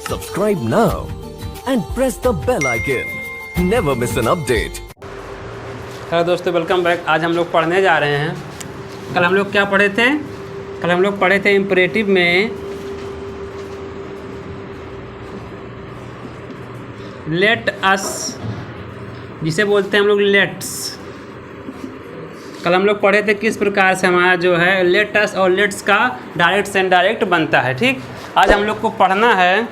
Subscribe now and press the bell icon. Never miss an update. Hello दोस्तों, welcome back. आज हम लोग पढ़ने जा रहे हैं। कल हम लोग क्या पढ़े थे? कल हम लोग पढ़े थे इम्परेटिव में लेट अस, जिसे बोलते हैं हम लोग लेट्स। कल हम लोग पढ़े थे किस प्रकार से हमारा जो है लेट अस और लेट्स का डायरेक्ट से इनडायरेक्ट बनता है। ठीक, आज हम लोग को पढ़ना है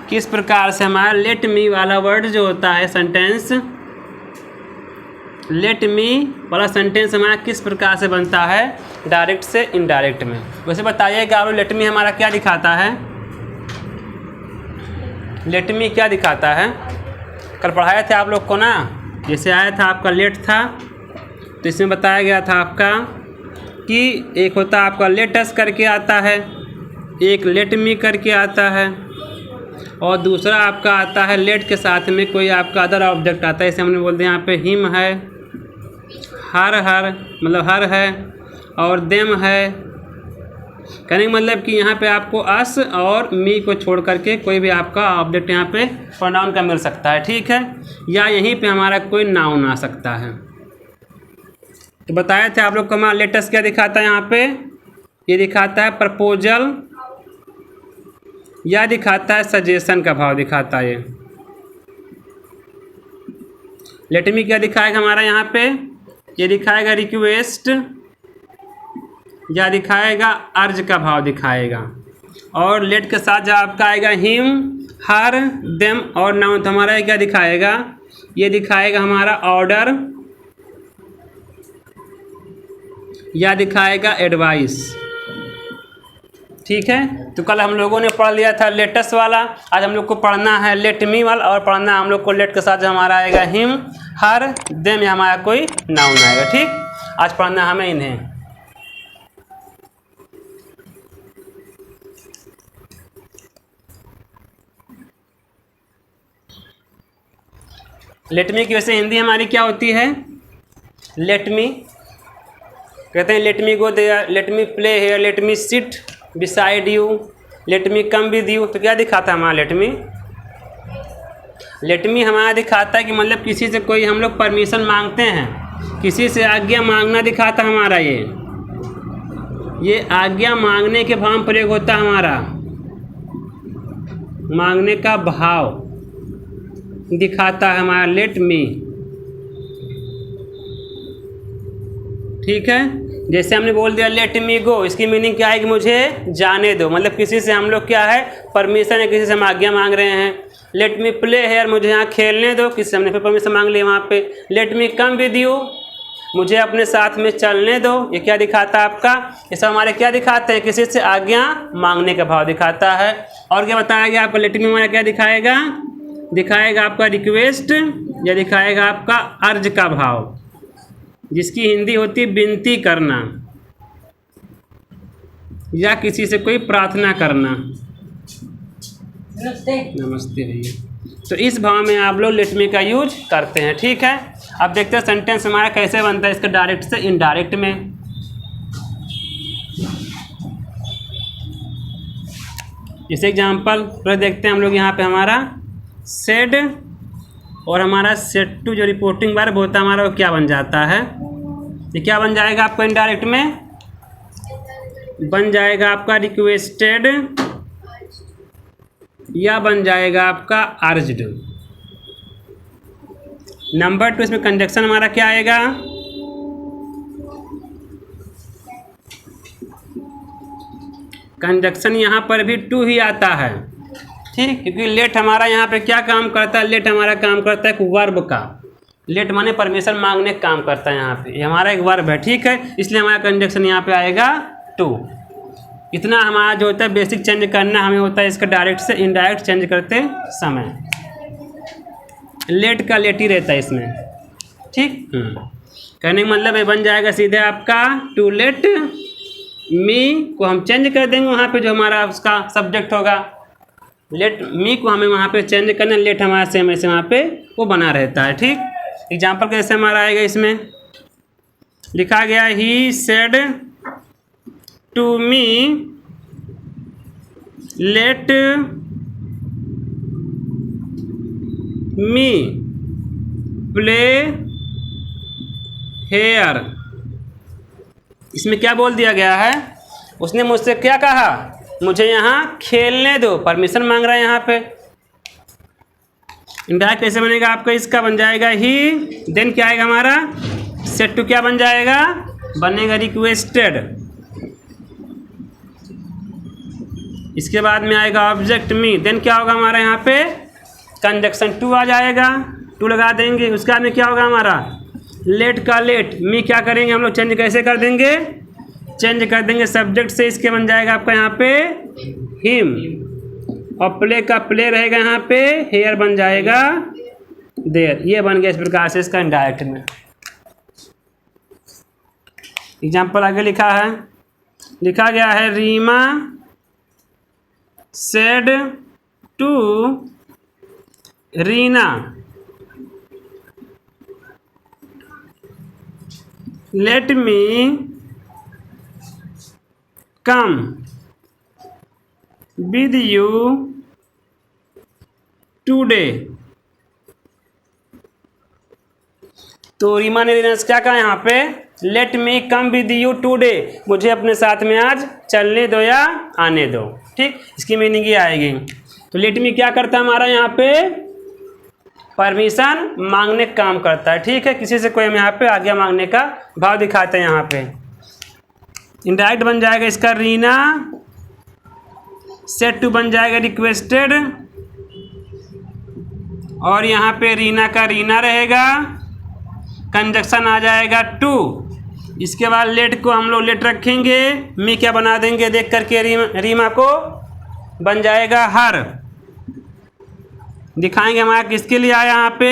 किस प्रकार से हमारा लेट मी वाला वर्ड जो होता है सेंटेंस, लेट मी वाला सेंटेंस हमारा किस प्रकार से बनता है डायरेक्ट से इनडायरेक्ट में। वैसे बताइएगा आप, लेट मी हमारा क्या दिखाता है? लेट मी क्या दिखाता है? कल पढ़ाए थे आप लोग को ना, जैसे आया था आपका लेट था तो इसमें बताया गया था आपका कि एक होता है आपका लेट अस करके आता है, एक लेट मी करके आता है, और दूसरा आपका आता है लेट के साथ में कोई आपका अदर ऑब्जेक्ट आता है। इसे हमने बोलते हैं यहाँ पे हिम है, हर मतलब हर है, और देम है। कहने का मतलब कि यहाँ पे आपको अस और मी को छोड़ करके कोई भी आपका ऑब्जेक्ट यहाँ पे प्रोनाउन का मिल सकता है। ठीक है, या यहीं पे हमारा कोई नाउन आ सकता है। तो बताया थे आप लोग को हमारा लेटस क्या दिखाता है यहाँ पे? ये दिखाता है प्रपोजल या दिखाता है सजेशन का भाव दिखाता है। लेट मी क्या दिखाएगा हमारा यहाँ पे? ये दिखाएगा रिक्वेस्ट या दिखाएगा अर्ज का भाव दिखाएगा। और लेट के साथ जब आपका आएगा हिम, हर, देम और नाउन, तो हमारा क्या दिखाएगा? ये दिखाएगा हमारा ऑर्डर या दिखाएगा एडवाइस। ठीक है, तो कल हम लोगों ने पढ़ लिया था लेटस वाला। आज हम लोग को पढ़ना है लेट मी वाला, और पढ़ना हम लोग को लेट के साथ जो हमारा आएगा हिम, हर, देम या हमारा कोई नाउन आएगा। ठीक, आज पढ़ना हमें इन्हें। लेट मी की वैसे हिंदी हमारी क्या होती है? लेट मी कहते हैं let me go there, let me play here, let me sit beside you, let me come with you. तो क्या दिखाता है हमारा लेट मी? लेट मी हमारा दिखाता है कि मतलब किसी से कोई हम लोग परमिशन मांगते हैं, किसी से आज्ञा मांगना दिखाता है हमारा। ये आज्ञा मांगने के भाव में प्रयोग होता है हमारा, मांगने का भाव दिखाता है हमारा लेट मी। ठीक है, जैसे हमने बोल दिया लेट मी गो, इसकी मीनिंग क्या है कि मुझे जाने दो। मतलब किसी से हम लोग क्या है परमिशन है, किसी से हम आज्ञा मांग रहे हैं। लेट मी प्ले हेयर, मुझे यहाँ खेलने दो, किसी से हमने फिर परमिशन मांग लिया वहाँ पे। Let me come with you, मुझे अपने साथ में चलने दो। ये क्या दिखाता है आपका? ये सब हमारे क्या दिखाते हैं? किसी से आज्ञा मांगने का भाव दिखाता है। और क्या बताया गया आपका? लेट मी हमारा क्या दिखाएगा? दिखाएगा आपका रिक्वेस्ट या दिखाएगा आपका अर्ज का भाव, जिसकी हिंदी होती है विनती करना या किसी से कोई प्रार्थना करना। नमस्ते भैया। तो इस भाव में आप लोग लेट मी का यूज करते हैं। ठीक है, अब देखते हैं सेंटेंस हमारा कैसे बनता है इसका डायरेक्ट से इनडायरेक्ट में। जैसे एग्जांपल पर देखते हैं हम लोग यहाँ पे हमारा सेड और हमारा सेड टू जो रिपोर्टिंग वर्ब होता है हमारा, वो क्या बन जाता है? ये क्या बन जाएगा आपका इनडायरेक्ट में? बन जाएगा आपका रिक्वेस्टेड या बन जाएगा आपका अर्ज्ड। नंबर 2 इसमें कंजक्शन हमारा क्या आएगा? कंजक्शन यहाँ पर भी टू ही आता है। ठीक, क्योंकि लेट हमारा यहाँ पे क्या काम करता है? लेट हमारा काम करता है एक वर्ब का। लेट माने परमिशन मांगने का काम करता है यहाँ पे, ये हमारा एक वर्ब है। ठीक है, इसलिए हमारा कंजक्शन यहाँ पे आएगा टू। इतना हमारा जो होता है बेसिक चेंज करना हमें होता है इसका डायरेक्ट से इनडायरेक्ट चेंज करते समय। लेट का लेट ही रहता है इसमें। ठीक, कहने का मतलब ये बन जाएगा सीधे आपका टू लेट मी को हम चेंज कर देंगे वहाँ पे जो हमारा उसका सब्जेक्ट होगा। लेट मी को हमें वहाँ पे चेंज करना, लेट हमारा सेम ऐसे वहाँ पे वो बना रहता है। ठीक, एग्जाम्पल कैसे हमारा आएगा? इसमें लिखा गया he said to me let me play here. इसमें क्या बोल दिया गया है, उसने मुझसे क्या कहा, मुझे यहाँ खेलने दो, परमिशन मांग रहा है यहाँ पे। इंडायरेक्ट कैसे बनेगा आपका, इसका बन जाएगा ही, देन क्या आएगा हमारा, सेट टू क्या बन जाएगा, बनेगा रिक्वेस्टेड। इसके बाद में आएगा ऑब्जेक्ट मी, देन क्या होगा हमारा यहाँ पे कंजक्शन टू आ जाएगा, टू लगा देंगे। उसके बाद में क्या होगा हमारा लेट का लेट, मी क्या करेंगे हम लोग चेंज कैसे कर देंगे, चेंज कर देंगे सब्जेक्ट से, इसके बन जाएगा आपका यहाँ पे हिम, और प्ले का प्ले रहेगा यहाँ पे, हेयर बन जाएगा देयर। ये बन गया इस प्रकार से इसका इनडायरेक्ट में। एग्जाम्पल आगे लिखा है, लिखा गया है Reema said to Reena let me come with you today. तो रीमा ने रीना से क्या कहा यहाँ पे, let me come with you today, मुझे अपने साथ में आज चलने दो या आने दो। ठीक, इसकी मीनिंग ये आएगी। तो लेट मी क्या करता है हमारा यहाँ पे, परमिशन मांगने का काम करता है। ठीक है, किसी से कोई हम यहाँ पे आज्ञा मांगने का भाव दिखाते हैं यहाँ पे। इनडायरेक्ट बन जाएगा इसका रीना, सेट टू बन जाएगा रिक्वेस्टेड, और यहाँ पे रीना का रीना रहेगा, कंजक्शन आ जाएगा टू। इसके बाद लेट को हम लोग लेट रखेंगे, मी क्या बना देंगे देख करके, रीमा को बन जाएगा हर। दिखाएंगे हमारा किसके लिए आया यहाँ पे,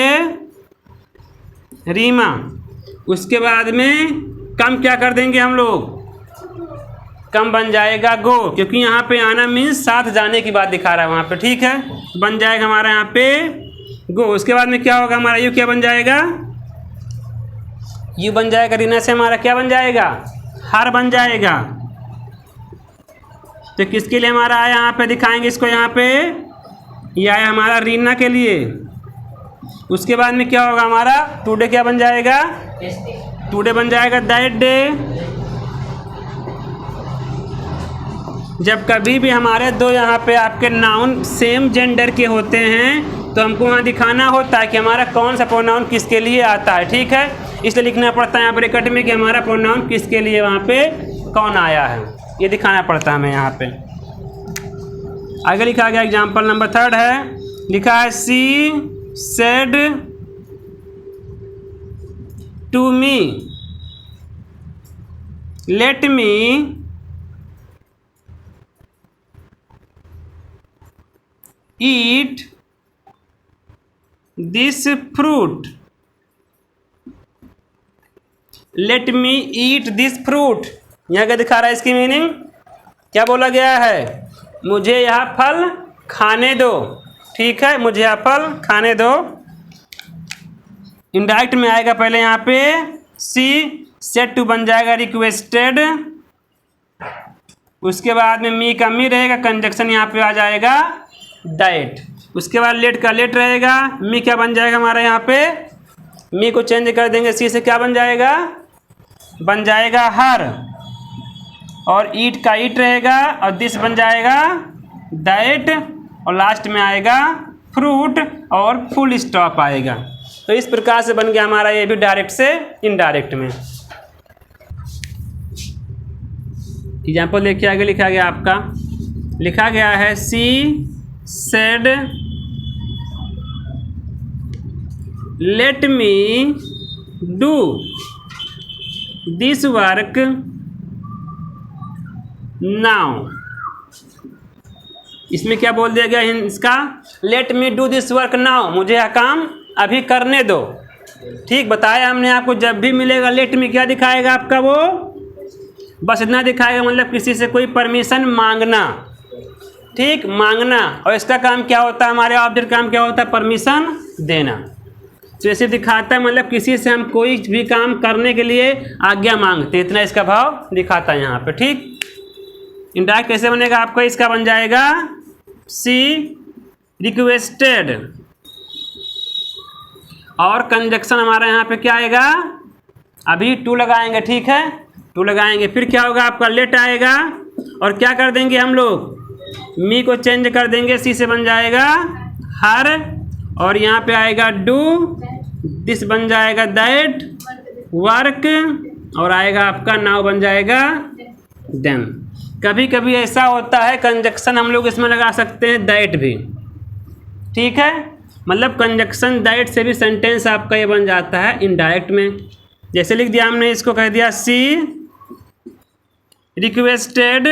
रीमा। उसके बाद में कम क्या कर देंगे हम लोग, कम बन जाएगा गो, क्योंकि यहाँ पे आना मीन्स साथ जाने की बात दिखा रहा है वहाँ पे। ठीक है, बन जाएगा हमारा यहाँ पे गो। उसके बाद में क्या होगा हमारा, यू क्या बन जाएगा, यू बन जाएगा रीना से हमारा क्या बन जाएगा, हर बन जाएगा। तो किसके लिए हमारा आया यहाँ पे, दिखाएंगे इसको यहाँ पे, ये आया हमारा रीना के लिए। उसके बाद में क्या होगा हमारा, टुडे क्या बन जाएगा, टुडे बन जाएगा दैट डे। जब कभी भी हमारे दो यहाँ पे आपके नाउन सेम जेंडर के होते हैं तो हमको वहाँ दिखाना होता है कि हमारा कौन सा प्रोनाउन किसके लिए आता है। ठीक है, इसलिए लिखना पड़ता है यहाँ ब्रैकेट में कि हमारा प्रोनाउन किसके लिए वहाँ पे कौन आया है, ये दिखाना पड़ता है हमें यहाँ पे। आगे लिखा गया एग्जाम्पल नंबर 3 है, लिखा है she said to me let me eat this fruit, let me eat this fruit। यहाँ क्या दिखा रहा है, इसकी मीनिंग क्या बोला गया है, मुझे यह फल खाने दो। ठीक है, मुझे यह फल खाने दो। इनडायरेक्ट में आएगा पहले यहाँ पे सी, सेट टू बन जाएगा रिक्वेस्टेड। उसके बाद में मी का मी रहेगा, कंजक्शन यहाँ पे आ जाएगा डाइट। उसके बाद लेट का लेट रहेगा, मी क्या बन जाएगा हमारा यहाँ पे, मी को चेंज कर देंगे सी से, क्या बन जाएगा, बन जाएगा हर। और ईट का ईट रहेगा, और दिस बन जाएगा डाइट, और लास्ट में आएगा फ्रूट और फुल स्टॉप आएगा। तो इस प्रकार से बन गया हमारा ये भी डायरेक्ट से इनडायरेक्ट में। एग्जाम्पल देखिए आगे लिखा गया आपका, लिखा गया है she said let me do this work now. इसमें क्या बोल दिया गया इसका, let me do this work now, मुझे यह काम अभी करने दो। ठीक, बताया हमने आपको, जब भी मिलेगा लेट मी क्या दिखाएगा आपका, वो बस इतना दिखाएगा, मतलब किसी से कोई परमिशन मांगना। ठीक, मांगना। और इसका काम क्या होता है, हमारे ऑब्जेक्ट काम क्या होता है, परमिशन देना। तो ऐसे दिखाता है, मतलब किसी से हम कोई भी काम करने के लिए आज्ञा मांगते, इतना इसका भाव दिखाता है यहाँ पे। ठीक, इनडायरेक्ट कैसे बनेगा आपका, इसका बन जाएगा सी रिक्वेस्टेड, और कंजक्शन हमारा यहाँ पे क्या आएगा, अभी टू लगाएंगे, ठीक है, टू लगाएंगे, फिर क्या होगा आपका लेट आएगा, और क्या कर देंगे हम लोग, मी को चेंज कर देंगे, सी से बन जाएगा हर, और यहाँ पे आएगा डू, दिस बन जाएगा दैट, वर्क, और आएगा आपका नाउ बन जाएगा देन। कभी कभी ऐसा होता है कंजक्शन हम लोग इसमें लगा सकते हैं दैट भी, ठीक है, मतलब कंजक्शन दैट से भी सेंटेंस आपका ये बन जाता है इनडायरेक्ट में। जैसे लिख दिया हमने, इसको कह दिया सी रिक्वेस्टेड,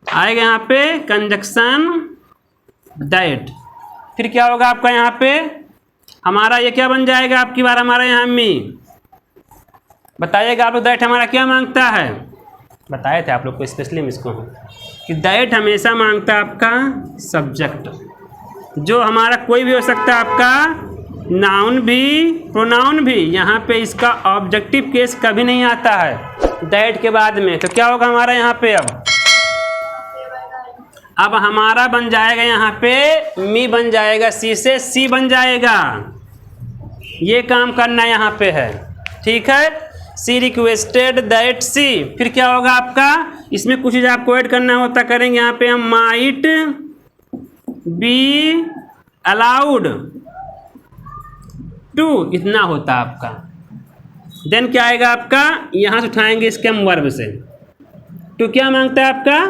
आएगा यहाँ पे कंजक्शन दैट, फिर क्या होगा आपका यहाँ पे, हमारा ये क्या बन जाएगा आपकी बार, हमारा यहाँ मी, बताइएगा आप लोग दैट हमारा क्या मांगता है, बताए थे आप लोग को स्पेशली इसको कि दैट हमेशा मांगता है आपका सब्जेक्ट, जो हमारा कोई भी हो सकता है आपका नाउन भी प्रोनाउन भी, यहाँ पे इसका ऑब्जेक्टिव केस कभी नहीं आता है दैट के बाद में। तो क्या होगा हमारा यहाँ पे, अब हमारा बन जाएगा यहाँ पे मी बन जाएगा सी से, सी बन जाएगा, ये काम करना यहाँ पे है, ठीक है, सी रिक्वेस्टेड दैट सी, फिर क्या होगा आपका, इसमें कुछ चीज़ आपको ऐड करना होता, करेंगे यहाँ पे हम माइट बी अलाउड टू, इतना होता आपका, देन क्या आएगा आपका, यहाँ से उठाएंगे इसके हम वर्ब से, टू क्या मांगता है आपका,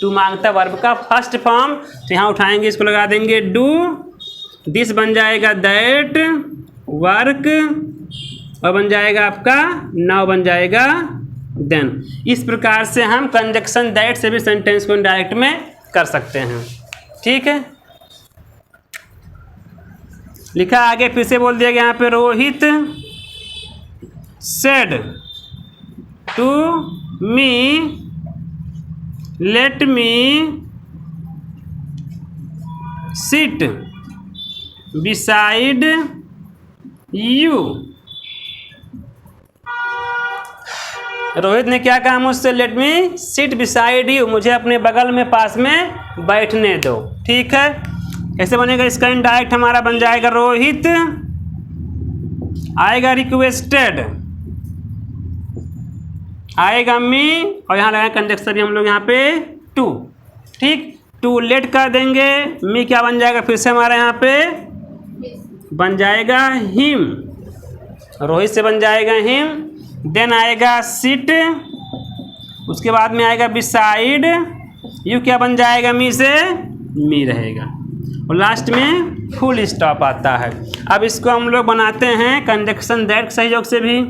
टू मांगता है वर्ब का फर्स्ट फॉर्म, तो यहाँ उठाएंगे इसको लगा देंगे डू, दिस बन जाएगा दैट, वर्क, और बन जाएगा आपका नाउ बन जाएगा देन। इस प्रकार से हम कंजक्शन दैट से भी सेंटेंस को इनडायरेक्ट में कर सकते हैं, ठीक है। लिखा आगे फिर से बोल दिया गया यहाँ पे, Rohit said to me let me sit beside you, Rohit ने क्या कहा मुझसे, let me sit beside you, मुझे अपने बगल में पास में बैठने दो, ठीक है। कैसे बनेगा इसका इनडायरेक्ट, हमारा बन जाएगा रोहित, आएगा रिक्वेस्टेड, आएगा मी, और यहाँ लगाए कंजक्शन भी हम लोग यहाँ पे टू, ठीक, टू लेट कर देंगे, मी क्या बन जाएगा फिर से हमारा यहाँ पे बन जाएगा हिम, रोहित से बन जाएगा हिम, देन आएगा सिट, उसके बाद में आएगा बिसाइड यू, क्या बन जाएगा मी से मी रहेगा, और लास्ट में फुल स्टॉप आता है। अब इसको हम लोग बनाते हैं कंजक्शन दैट के सहयोग से भी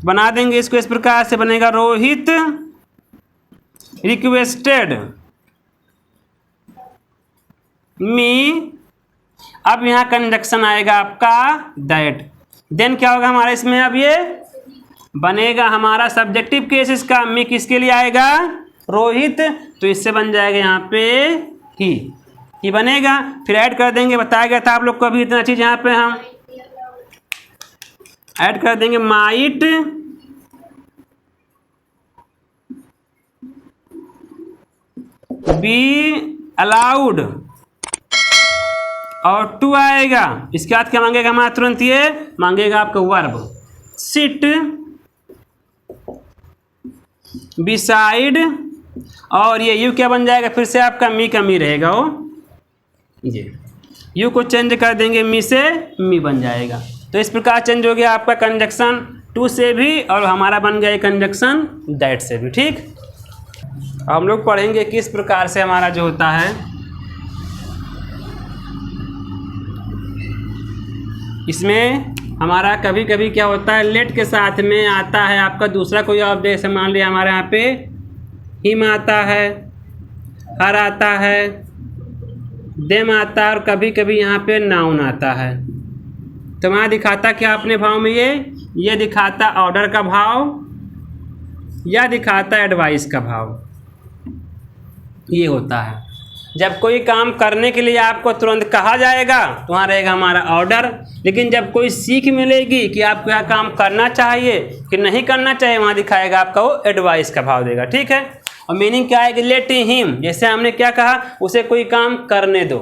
बना देंगे इसको, इस प्रकार से बनेगा रोहित रिक्वेस्टेड मी, अब यहाँ कंजक्शन आएगा आपका दैट, देन क्या होगा हमारा इसमें, अब ये बनेगा हमारा सब्जेक्टिव केस, इसका मी किसके लिए आएगा, रोहित, तो इससे बन जाएगा यहाँ पे ही बनेगा, फिर ऐड कर देंगे, बताया गया था आप लोग को अभी इतना चीज़, यहाँ पे हम ऐड कर देंगे माइट बी अलाउड, और टू आएगा, इसके बाद क्या मांगेगा हमारा तुरंत, ये मांगेगा आपका वर्ब सिट बिसाइड, और ये यू क्या बन जाएगा फिर से आपका मी का मी रहेगा, वो ये यू को चेंज कर देंगे मी से मी बन जाएगा। तो इस प्रकार चेंज हो गया आपका कंजक्शन टू से भी, और हमारा बन गया कंजक्शन दैट से भी, ठीक। हम लोग पढ़ेंगे किस प्रकार से हमारा जो होता है, इसमें हमारा कभी कभी क्या होता है लेट के साथ में आता है आपका दूसरा कोई ऑब्जेक्ट, जैसे मान लिया हमारे यहाँ पे हिम आता है, हर आता है, देम आता है, और कभी कभी यहाँ पे नाउन आता है। तो वहाँ दिखाता क्या अपने भाव में, ये दिखाता ऑर्डर का भाव या दिखाता एडवाइस का भाव, ये होता है। जब कोई काम करने के लिए आपको तुरंत कहा जाएगा तो वहाँ रहेगा हमारा ऑर्डर, लेकिन जब कोई सीख मिलेगी कि आपको यह काम करना चाहिए कि नहीं करना चाहिए, वहाँ दिखाएगा आपका वो एडवाइस का भाव देगा, ठीक है। और मीनिंग क्या है कि लेट हिम, जैसे हमने क्या कहा, उसे कोई काम करने दो,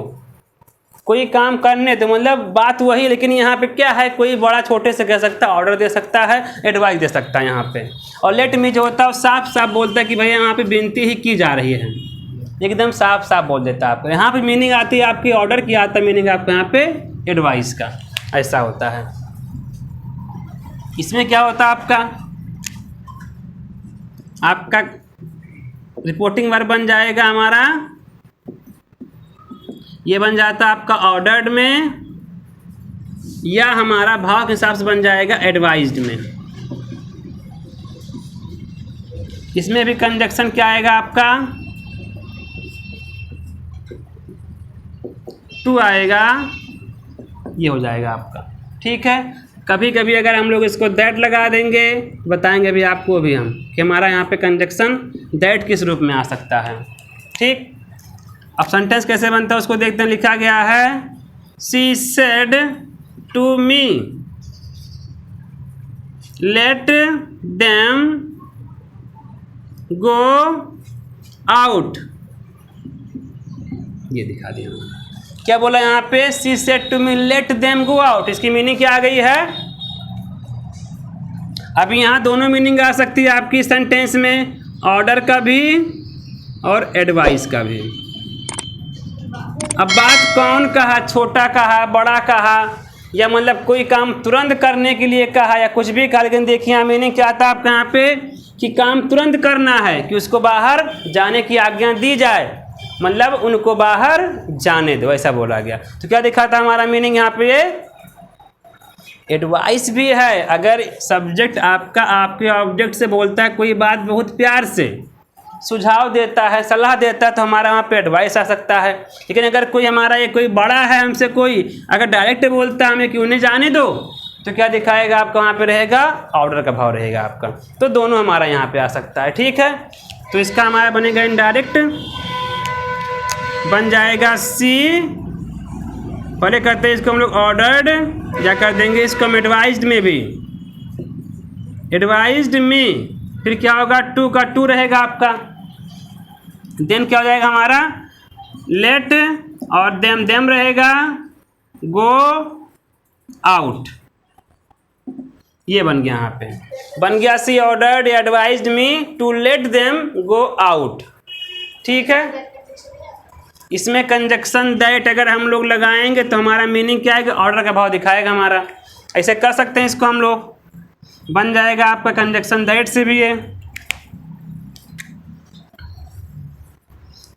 कोई काम करने दो, मतलब बात वही, लेकिन यहाँ पे क्या है, कोई बड़ा छोटे से कह सकता है, ऑर्डर दे सकता है, एडवाइस दे सकता है यहाँ पे। और लेट मी जो होता है वो साफ साफ बोलता है कि भैया यहाँ पे विनती ही की जा रही है, एकदम साफ साफ बोल देता है आपको। यहाँ पे मीनिंग आती है आपकी ऑर्डर की, आता है मीनिंग आपको यहाँ पे एडवाइस का, ऐसा होता है। इसमें क्या होता है आपका रिपोर्टिंग वर्ब बन जाएगा हमारा, ये बन जाता है आपका ऑर्डर्ड में, या हमारा भाव के हिसाब से बन जाएगा एडवाइज्ड में। इसमें भी कंजक्शन क्या आएगा आपका, टू आएगा, ये हो जाएगा आपका। ठीक है, कभी कभी अगर हम लोग इसको दैट लगा देंगे, बताएंगे भी आपको भी हम कि हमारा यहाँ पे कंजक्शन दैट किस रूप में आ सकता है। ठीक, अब सेंटेंस कैसे बनता है उसको देखते हैं। लिखा गया है she said to me let them go out, ये दिखा दिया। क्या बोला यहाँ पे, she said to me let them go out, इसकी मीनिंग क्या आ गई है। अब यहाँ दोनों मीनिंग आ सकती है आपकी सेंटेंस में, ऑर्डर का भी और एडवाइस का भी। अब बात कौन कहा, छोटा कहा, बड़ा कहा, या मतलब कोई काम तुरंत करने के लिए कहा, या कुछ भी कहा, लेकिन देखिए यहाँ मीनिंग क्या आता है आपका यहाँ पे कि काम तुरंत करना है, कि उसको बाहर जाने की आज्ञा दी जाए, मतलब उनको बाहर जाने दो, ऐसा बोला गया। तो क्या दिखा था हमारा मीनिंग यहाँ पे, एडवाइस भी है। अगर सब्जेक्ट आपका आपके ऑब्जेक्ट से बोलता है कोई बात बहुत प्यार से, सुझाव देता है, सलाह देता है, तो हमारा वहाँ पे एडवाइस आ सकता है। लेकिन अगर कोई हमारा ये कोई बड़ा है हमसे, कोई अगर डायरेक्ट बोलता है हमें कि उन्हें जाने दो, तो क्या दिखाएगा आपका वहाँ पे रहेगा, ऑर्डर का भाव रहेगा आपका। तो दोनों हमारा यहाँ पे आ सकता है। ठीक है, तो इसका हमारा बनेगा इनडायरेक्ट, बन जाएगा सी, पहले करते हैं इसको हम लोग ऑर्डर्ड, या कर देंगे इसको हम एडवाइज्ड में भी, एडवाइज्ड में, फिर क्या होगा, टू का टू रहेगा आपका, देन क्या हो जाएगा हमारा लेट, और देम रहेगा गो आउट, ये बन गया यहाँ पे, बन गया she ordered advised me to let them go out. ठीक है, इसमें कंजक्शन दैट अगर हम लोग लगाएंगे तो हमारा मीनिंग क्या है कि ऑर्डर का भाव दिखाएगा हमारा। ऐसे कर सकते हैं इसको हम लोग, बन जाएगा आपका कंजक्शन दैट से भी है,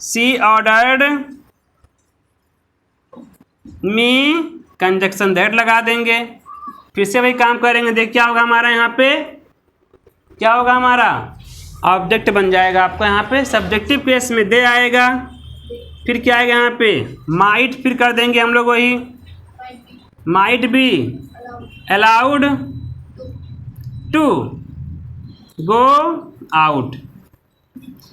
सी ऑर्डर्ड मी, कंजक्शन दैट लगा देंगे, फिर से वही काम करेंगे। देख क्या होगा हमारा यहाँ पे, क्या होगा हमारा ऑब्जेक्ट बन जाएगा आपका यहाँ पे, सब्जेक्टिव केस में दे आएगा, फिर क्या आएगा यहाँ पे माइट, फिर कर देंगे हम लोग वही might be allowed to go out.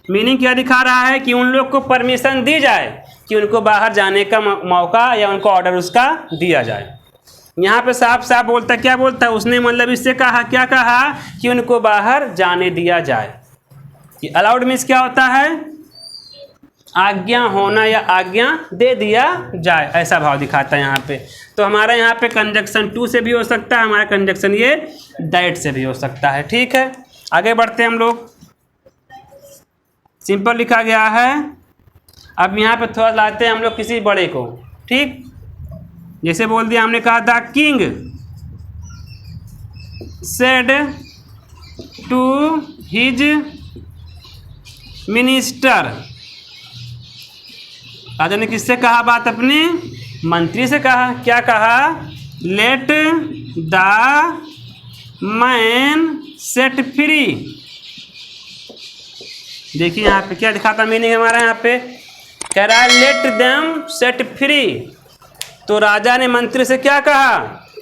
Meaning क्या दिखा रहा है कि उन लोग को परमिशन दी जाए कि उनको बाहर जाने का मौका या उनको ऑर्डर उसका दिया जाए। यहाँ पे साफ साफ बोलता, क्या बोलता है उसने, मतलब इससे कहा, क्या कहा कि उनको बाहर जाने दिया जाए। कि अलाउड मीन्स क्या होता है, आज्ञा होना या आज्ञा दे दिया जाए, ऐसा भाव दिखाता है यहाँ पे। तो हमारा यहाँ पे कंजक्शन टू से भी हो सकता है, हमारा कंजक्शन ये दैट से भी हो सकता है। ठीक है, आगे बढ़ते हैं हम लोग। सिंपल लिखा गया है। अब यहाँ पे थोड़ा लाते हैं हम लोग किसी बड़े को। ठीक, जैसे बोल दिया हमने, कहा the king said to his minister, राजा ने किससे कहा बात, अपने मंत्री से कहा। क्या कहा, late the man set free. देखिए यहाँ पे क्या दिखाता मीनिंग हमारा, यहाँ पे कह रहा है लेट देम सेट फ्री। तो राजा ने मंत्री से क्या कहा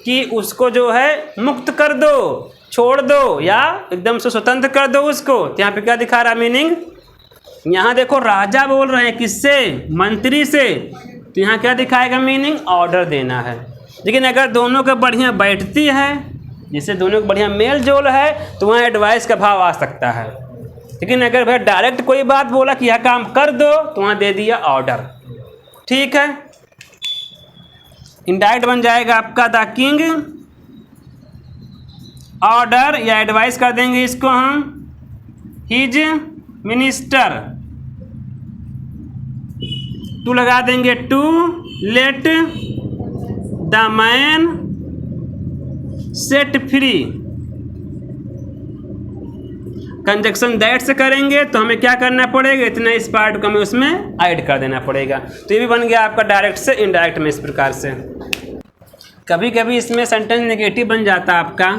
कि उसको जो है मुक्त कर दो, छोड़ दो, या एकदम से स्वतंत्र कर दो उसको। तो यहाँ पे क्या दिखा रहा मीनिंग, यहाँ देखो राजा बोल रहे हैं किससे, मंत्री से, तो यहाँ क्या दिखाएगा मीनिंग, ऑर्डर देना है। लेकिन अगर दोनों का बढ़िया बैठती है, जैसे दोनों का बढ़िया मेल जोल है, तो वहाँ एडवाइस का भाव आ सकता है। लेकिन अगर भैया डायरेक्ट कोई बात बोला कि यह काम कर दो तो वहाँ दे दिया ऑर्डर। ठीक है, इनडायरेक्ट बन जाएगा आपका द किंग ऑर्डर, या एडवाइस कर देंगे इसको हम हिज मिनिस्टर, टू लगा देंगे to let the man set free. Conjunction that से करेंगे तो हमें क्या करना पड़ेगा, इतना इस पार्ट को हमें उसमें ऐड कर देना पड़ेगा। तो ये भी बन गया आपका डायरेक्ट से इनडायरेक्ट में इस प्रकार से। कभी कभी इसमें सेंटेंस नेगेटिव बन जाता है आपका।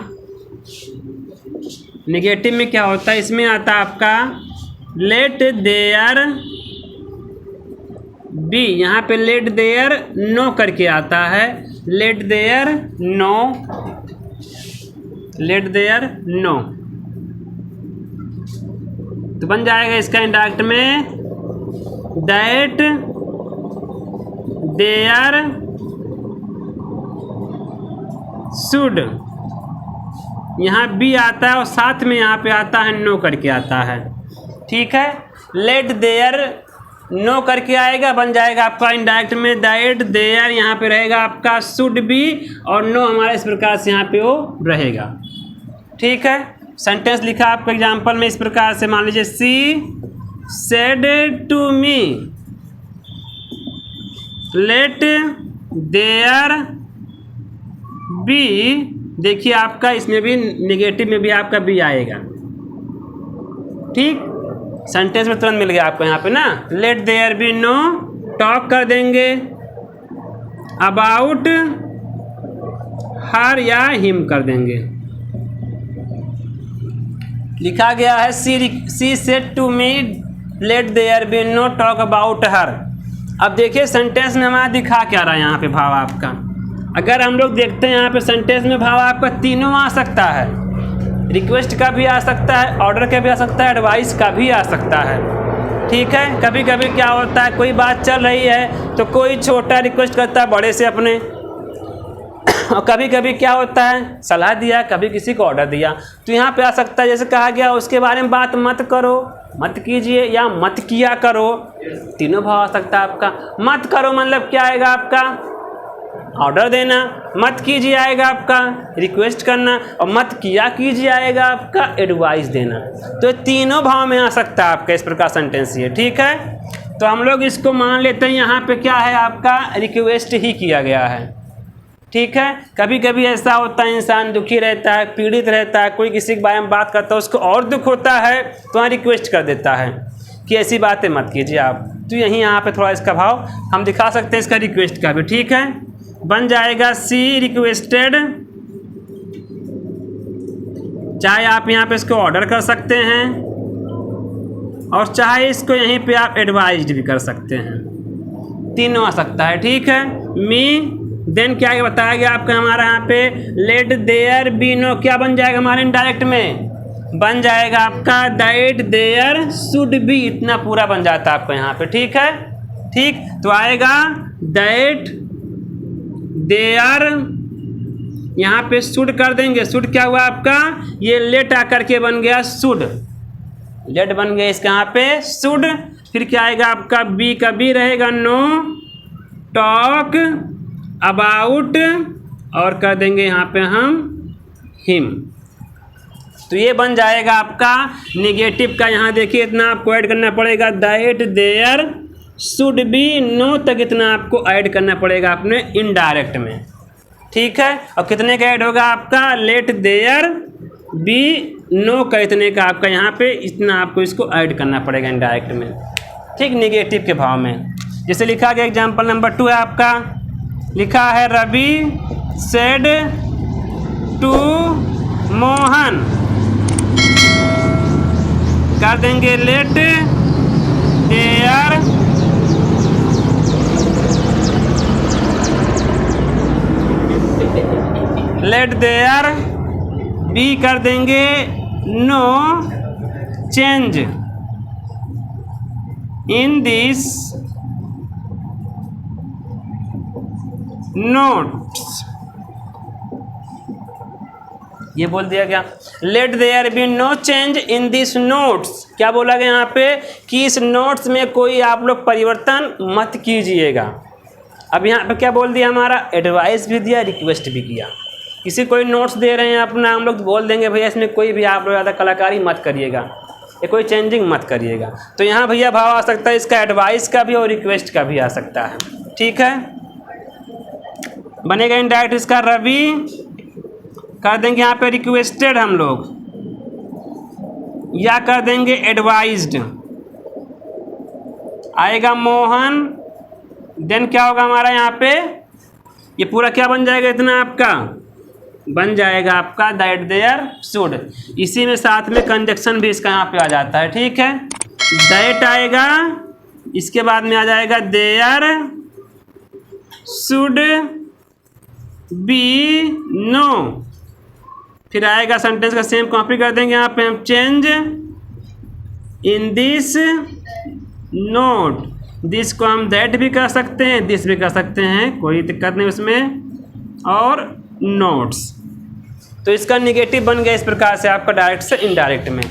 नेगेटिव में क्या होता है, इसमें आता है आपका लेट देयर बी, यहाँ पे लेट देयर नो करके आता है, let there no, let there no, तो बन जाएगा इसका इंडायरेक्ट में दैट देयर शुड, यहाँ बी आता है और साथ में यहाँ पे आता है नो करके आता है। ठीक है, लेट देयर नो करके आएगा, बन जाएगा आपका इंडायरेक्ट में दैट देयर, यहाँ पे रहेगा आपका शुड बी और नो हमारा इस प्रकार से यहाँ पे वो रहेगा। ठीक है, सेंटेंस लिखा आपको एग्जाम्पल में इस प्रकार से, मान लीजिए she said to me let there be, देखिए आपका इसमें भी नेगेटिव में भी आपका बी आएगा। ठीक, सेंटेंस में तुरंत मिल गया आपको यहाँ पे ना, let there be no, talk कर देंगे अबाउट हर या हिम कर देंगे। लिखा गया है she said to me let there be no talk about her. अब देखिए सेंटेंस में हमारा दिखा क्या रहा है यहाँ पे भाव आपका, अगर हम लोग देखते हैं यहाँ पे सेंटेंस में भाव आपका तीनों आ सकता है, रिक्वेस्ट का भी आ सकता है, ऑर्डर का भी आ सकता है, एडवाइस का भी आ सकता है। ठीक है, कभी कभी क्या होता है, कोई बात चल रही है तो कोई छोटा रिक्वेस्ट करता है बड़े से अपने, और कभी कभी क्या होता है सलाह दिया, कभी किसी को ऑर्डर दिया, तो यहाँ पे आ सकता है जैसे कहा गया उसके बारे में बात मत करो, मत कीजिए, या मत किया करो, तीनों भाव आ सकता है आपका। मत करो मतलब क्या आएगा आपका, ऑर्डर देना, मत कीजिए आएगा आपका रिक्वेस्ट करना, और मत किया कीजिए आएगा आपका एडवाइस देना। तो तीनों भाव में आ सकता है आपका इस प्रकार सेंटेंस ये। ठीक है, तो हम लोग इसको मान लेते हैं यहाँ पे क्या है आपका रिक्वेस्ट ही किया गया है। ठीक है, कभी कभी ऐसा होता है इंसान दुखी रहता है, पीड़ित रहता है, कोई किसी के बारे में बात करता है उसको और दुख होता है तो वहाँ रिक्वेस्ट कर देता है कि ऐसी बातें मत कीजिए आप, तो यहीं यहाँ पे थोड़ा इसका भाव हम दिखा सकते हैं इसका रिक्वेस्ट का भी। ठीक है, बन जाएगा सी रिक्वेस्टेड, चाहे आप यहाँ पे इसको ऑर्डर कर सकते हैं और चाहे इसको यहीं पे आप एडवाइज्ड भी कर सकते हैं, तीनों आ सकता है। ठीक है, मी देन क्या बताया गया आपका हमारा यहाँ पे लेट देयर बी नो, क्या बन जाएगा हमारे इनडायरेक्ट में, बन जाएगा आपका दैट देयर शुड बी, इतना पूरा बन जाता है आपका यहाँ पे। ठीक है, ठीक, तो आएगा दैट देयर, यहाँ पे शुड कर देंगे, शुड क्या हुआ आपका, ये लेट आकर के बन गया शुड, लेट बन गया इसका यहाँ पे शुड, फिर क्या आएगा आपका बी का बी रहेगा नो टॉक अबाउट, और कर देंगे यहाँ पे हम हिम, तो ये बन जाएगा आपका निगेटिव का। यहाँ देखिए इतना आपको ऐड करना पड़ेगा, that there should be no तक इतना आपको ऐड करना पड़ेगा अपने इनडायरेक्ट में। ठीक है, और कितने का ऐड होगा आपका, लेट देयर बी नो का इतने का आपका यहाँ पे इतना आपको इसको ऐड करना पड़ेगा इनडायरेक्ट में। ठीक, निगेटिव के भाव में जैसे लिखा गया एग्जाम्पल नंबर 2 है आपका, लिखा है रवि सेड टू मोहन, कर देंगे लेट देयर बी, कर देंगे no change in this notes, ये बोल दिया गया। Let there be no change in this notes, क्या बोला गया यहाँ पे कि इस नोट्स में कोई आप लोग परिवर्तन मत कीजिएगा। अब यहाँ पे क्या बोल दिया, हमारा एडवाइस भी दिया, रिक्वेस्ट भी किया। किसी कोई नोट्स दे रहे हैं अपना, हम लोग बोल देंगे भैया इसमें कोई भी आप लोग ज़्यादा कलाकारी मत करिएगा, ये कोई चेंजिंग मत करिएगा। तो यहाँ भैया भाव आ सकता है इसका एडवाइस का भी और रिक्वेस्ट का भी आ सकता है। ठीक है, बनेगा इनडायरेक्ट इसका रवि, कर देंगे यहाँ पे रिक्वेस्टेड हम लोग, या कर देंगे एडवाइज्ड। आएगा मोहन, देन क्या होगा हमारा यहाँ पे, ये पूरा क्या बन जाएगा, इतना आपका बन जाएगा आपका दैट देयर शुड। इसी में साथ में कंजक्शन भी इसका यहाँ पे आ जाता है। ठीक है, दैट आएगा, इसके बाद में आ जाएगा देयर शुड बी नो, फिर आएगा सेंटेंस का सेम कॉपी कर देंगे यहाँ पे हम, change in this note. This को हम दैट भी कर सकते हैं, दिस भी कर सकते हैं, कोई दिक्कत नहीं उसमें। और नोट्स, तो इसका निगेटिव बन गया इस प्रकार से आपका डायरेक्ट से इनडायरेक्ट में।